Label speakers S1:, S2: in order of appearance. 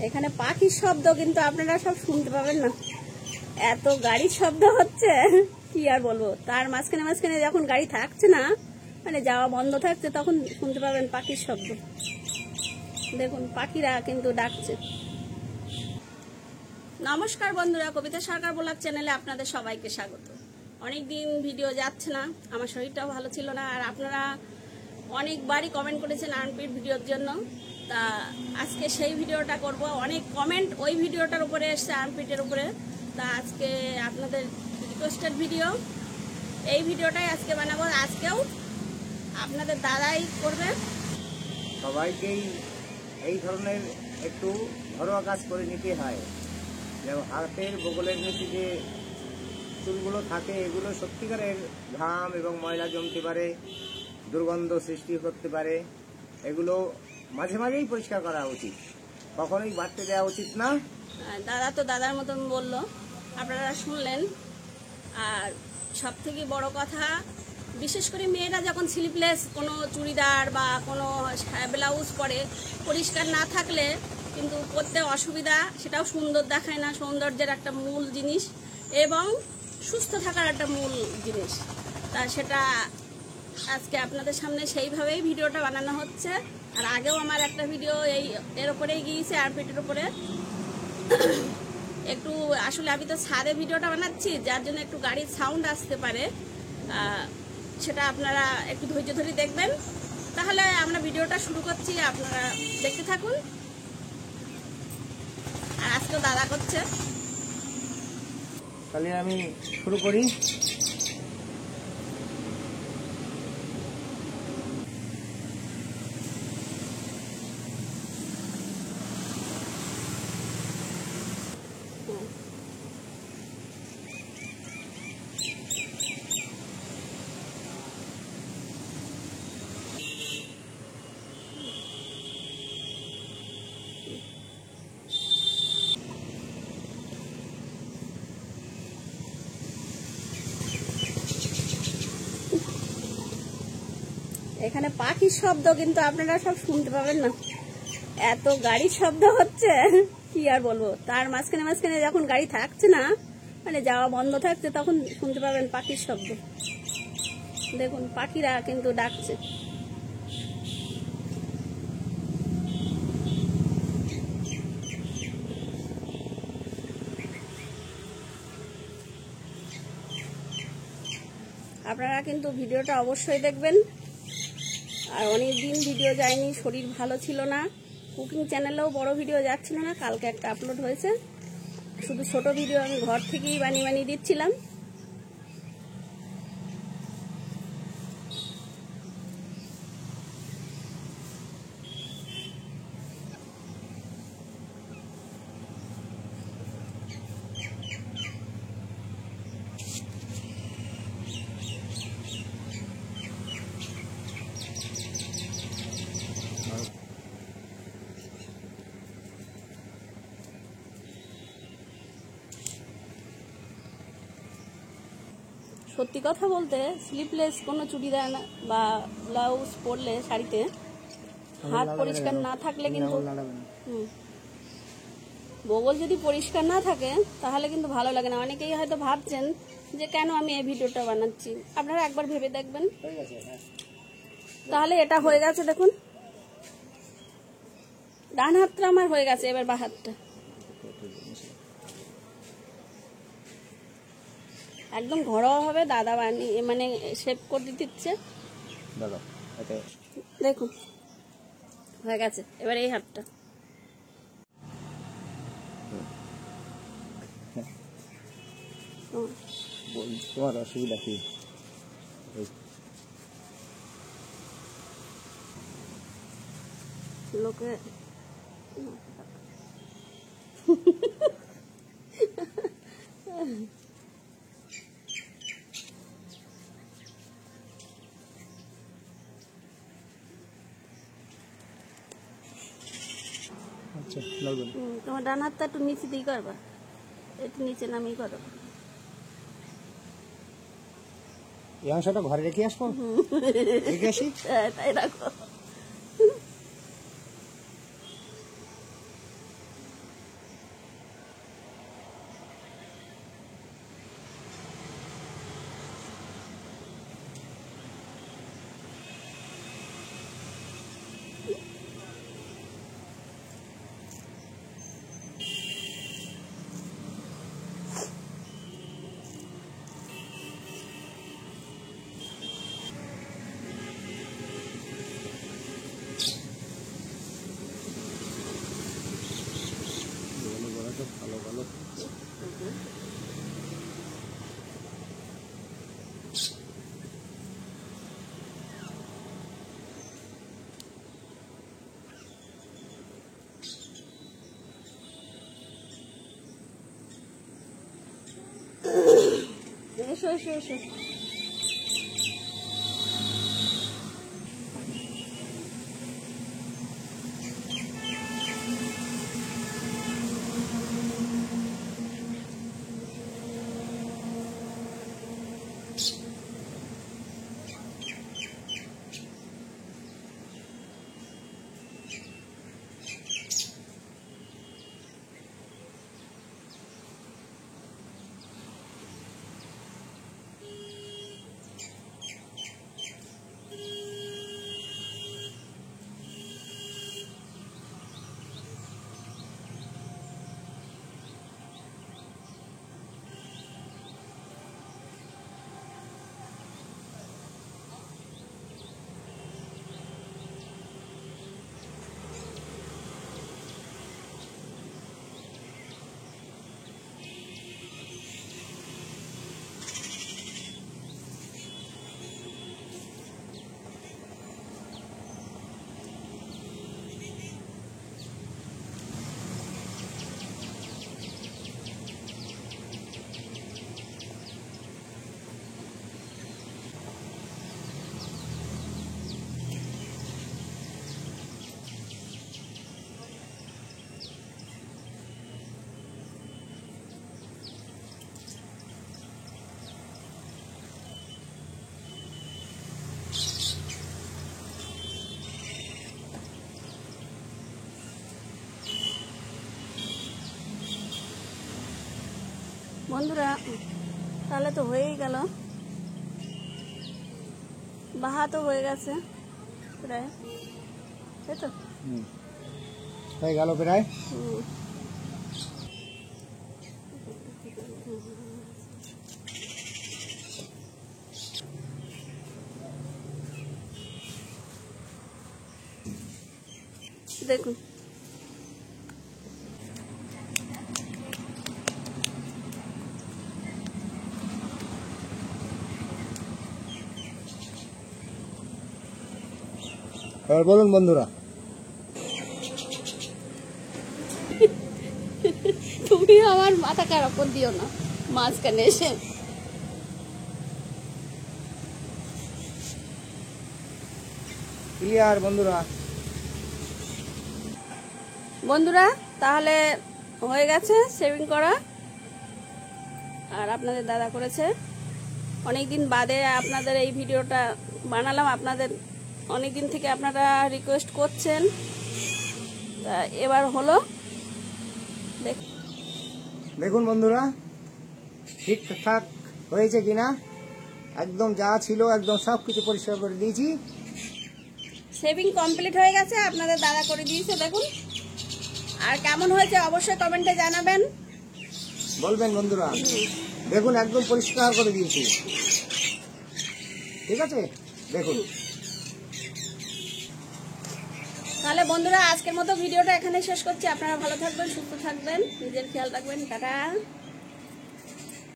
S1: এখানে পাখির শব্দ কিন্তু আপনারা সব শুনতে পাবেন না, এত গাড়ির শব্দ হচ্ছে কি আর বলবো। তার মাঝখানে মাঝখানে যখন গাড়ি থাকছে না, মানে যাওয়া বন্ধ থাকছে, তখন শুনতে পাবেন পাখির শব্দ। দেখুন পাখিরা কিন্তু ডাকছে। নমস্কার বন্ধুরা, কবিতা সরকার ব্লগ চ্যানেলে আপনাদের সবাইকে স্বাগত। অনেকদিন ভিডিও যাচ্ছে না, আমার শরীরটাও ভালো ছিল না, আর আপনারা অনেকবারই কমেন্ট করেছেন আর্মপিট ভিডিওর জন্য। তা আজকে সেই ভিডিওটা করব। অনেক কমেন্ট ওই ভিডিওটার উপরে এসছে, আর্মপিটের উপরে। তা আজকে আপনাদের রিকোয়েস্টেড ভিডিও, এই ভিডিওটাই আজকে বানাবো। আজকেও আপনাদের দাদাই করবে।
S2: সবাইকেই এই ধরনের একটু ঘরোয়া কাজ করে নিতে হয়। যেমন হাতের বগলের নিচে যে চুলগুলো থাকে, এগুলো সত্যিকারের ঘাম এবং ময়লা জমতে পারে, দুর্গন্ধ সৃষ্টি করতে পারে। এগুলো মাঝে মাঝেই পরিষ্কার করা উচিত, কখনোই বাড়তে দেওয়া উচিত না।
S1: দাদা তো দাদার মতন বললো, আপনারা শুনলেন। আর সব থেকে বড় কথা, বিশেষ করে মেয়েরা যখন স্লিপলেস কোনো চুড়িদার বা কোনো ব্লাউজ পরে, পরিষ্কার না থাকলে কিন্তু পরতে অসুবিধা, সেটাও সুন্দর দেখায় না। সৌন্দর্যের একটা মূল জিনিস এবং সুস্থ থাকার একটা মূল জিনিস। তা সেটা আজকে আপনাদের সামনে সেইভাবেই ভিডিওটা বানানো হচ্ছে। আর আগেও আমার একটা ভিডিও এর উপরেই গিয়েছে, আর্মপিটের উপরে। একটু আসলে আমি তো ছাদে ভিডিওটা বানাচ্ছি, যার জন্য একটু গাড়ির সাউন্ড আসতে পারে, সেটা আপনারা একটু ধৈর্য ধরে দেখবেন। তাহলে আমরা ভিডিওটা শুরু করছি, আপনারা দেখতে থাকুন। আর আজকেও দাদা করছে।
S2: তাহলে আমি শুরু করি।
S1: এখানে পাখির শব্দ কিন্তু আপনারা সব শুনতে পাবেন না, এত গাড়ির শব্দ হচ্ছে কি আর বলবো। তার মাঝখানে মাঝখানে যখন গাড়ি থাকছে না, মানে যাওয়া বন্ধ থাকছে, তখন শুনতে পাবেন পাখির শব্দ। দেখুন পাখিরা কিন্তু ডাকছে। আপনারা কিন্তু ভিডিওটা অবশ্যই দেখবেন। আর অনেকদিন ভিডিও যায়নি, শরীর ভালো ছিল না, কুকিং চ্যানেলেও বড় ভিডিও যাচ্ছিল না। কালকে একটা আপলোড হয়েছে, শুধু ছোট ভিডিও আমি ঘর থেকেই বানিয়ে বানিয়ে দিচ্ছিলাম। সত্যি কথা বলতে, স্লিপলেস কোনো চুড়িদার বা ব্লাউজ পরলে, শাড়িতে হাত পরিষ্কার না থাকলে কিন্তু, বগল যদি পরিষ্কার না থাকে তাহলে কিন্তু ভালো লাগে না। অনেকেই হয়তো ভাবছেন যে কেন আমি এই ভিডিওটা বানাচ্ছি, আপনারা একবার ভেবে দেখবেন। তাহলে এটা হয়ে গেছে, দেখুন ডান হাতটা আমার হয়ে গেছে, এবার বাঁ হাতটা একদম ঘরোয়া হবে। দাদা বানিয়ে মানে শেপ করে দিচ্ছে। দেখুন হয়ে গেছে, এবার এই হাতটা।
S2: তোমার অসুবিধা কি?
S1: লোকে তোমার ডান হাতটা একটু নিচে দিয়ে করবা, একটু নিচে নামিয়ে করো।
S2: এই অংশটা ঘরে রেখে আসবো, রেখে আসি,
S1: তাই রাখো। এসো এসো এসো। বন্ধুরা তাহলে তো হয়েই গেল, বাহা তো হয়ে গেছে প্রায়, তাই তো
S2: হয়ে গেল প্রায়।
S1: দেখুন
S2: এবার বলুন বন্ধুরা।
S1: তুমি আমার মাথা খারাপ করে দিও না মাঝখানে এসে।
S2: ক্লিয়ার বন্ধুরা।
S1: বন্ধুরা তাহলে হয়ে গেছে শেভিং করা, আর আপনাদের দাদা করেছে। অনেকদিন বাদে আপনাদের এই ভিডিওটা বানালাম, আপনাদের অনেকদিন থেকে আপনারা রিকোয়েস্ট করছেন, তা এবার হলো।
S2: দেখুন বন্ধুরা ঠিকঠাক হয়েছে কিনা, একদম যা ছিল একদম সব কিছু পরিষ্কার করে দিয়েছি।
S1: শেভিং কমপ্লিট হয়ে গেছে, আপনাদের দাদা করে দিয়েছে। দেখুন আর কেমন হয়েছে অবশ্যই কমেন্টে জানাবেন,
S2: বলবেন বন্ধুরা। দেখুন একদম পরিষ্কার করে দিয়েছি, ঠিক আছে দেখুন।
S1: তাহলে বন্ধুরা আজকের মতো ভিডিওটা এখানে শেষ করছি। আপনারা ভালো থাকবেন, সুস্থ থাকবেন, নিজের খেয়াল রাখবেন। টাটা।